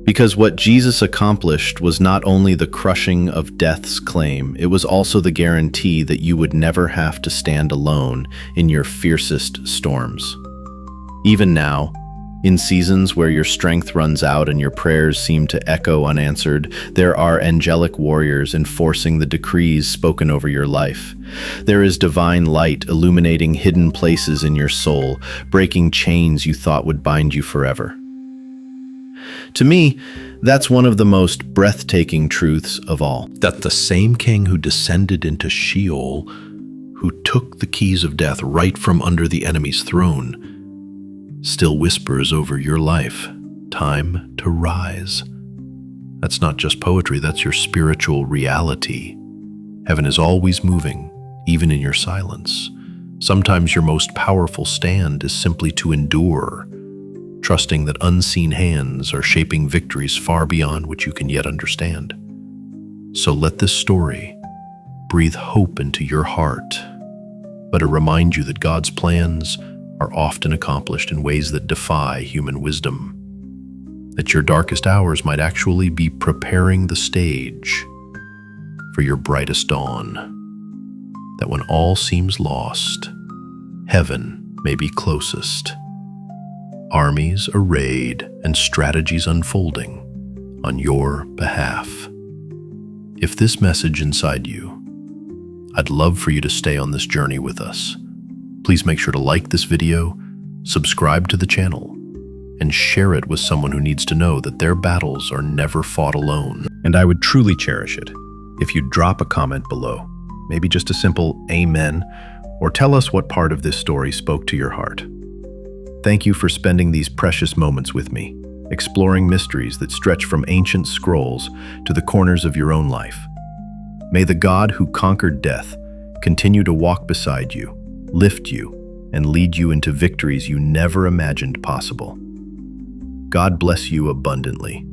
Because what Jesus accomplished was not only the crushing of death's claim, it was also the guarantee that you would never have to stand alone in your fiercest storms. Even now, In seasons where your strength runs out and your prayers seem to echo unanswered, there are angelic warriors enforcing the decrees spoken over your life. There is divine light illuminating hidden places in your soul, breaking chains you thought would bind you forever. To me, that's one of the most breathtaking truths of all. That the same king who descended into Sheol, who took the keys of death right from under the enemy's throne, still whispers over your life, time to rise. That's not just poetry, that's your spiritual reality. Heaven is always moving, even in your silence. Sometimes your most powerful stand is simply to endure, trusting that unseen hands are shaping victories far beyond what you can yet understand. So let this story breathe hope into your heart, but it remind you that God's plans are often accomplished in ways that defy human wisdom. That your darkest hours might actually be preparing the stage for your brightest dawn. That when all seems lost, heaven may be closest. Armies arrayed and strategies unfolding on your behalf. If this message inside you, I'd love for you to stay on this journey with us. Please make sure to like this video, subscribe to the channel, and share it with someone who needs to know that their battles are never fought alone. And I would truly cherish it if you'd drop a comment below, maybe just a simple amen, or tell us what part of this story spoke to your heart. Thank you for spending these precious moments with me, exploring mysteries that stretch from ancient scrolls to the corners of your own life. May the God who conquered death continue to walk beside you, lift you, and lead you into victories you never imagined possible. God bless you abundantly.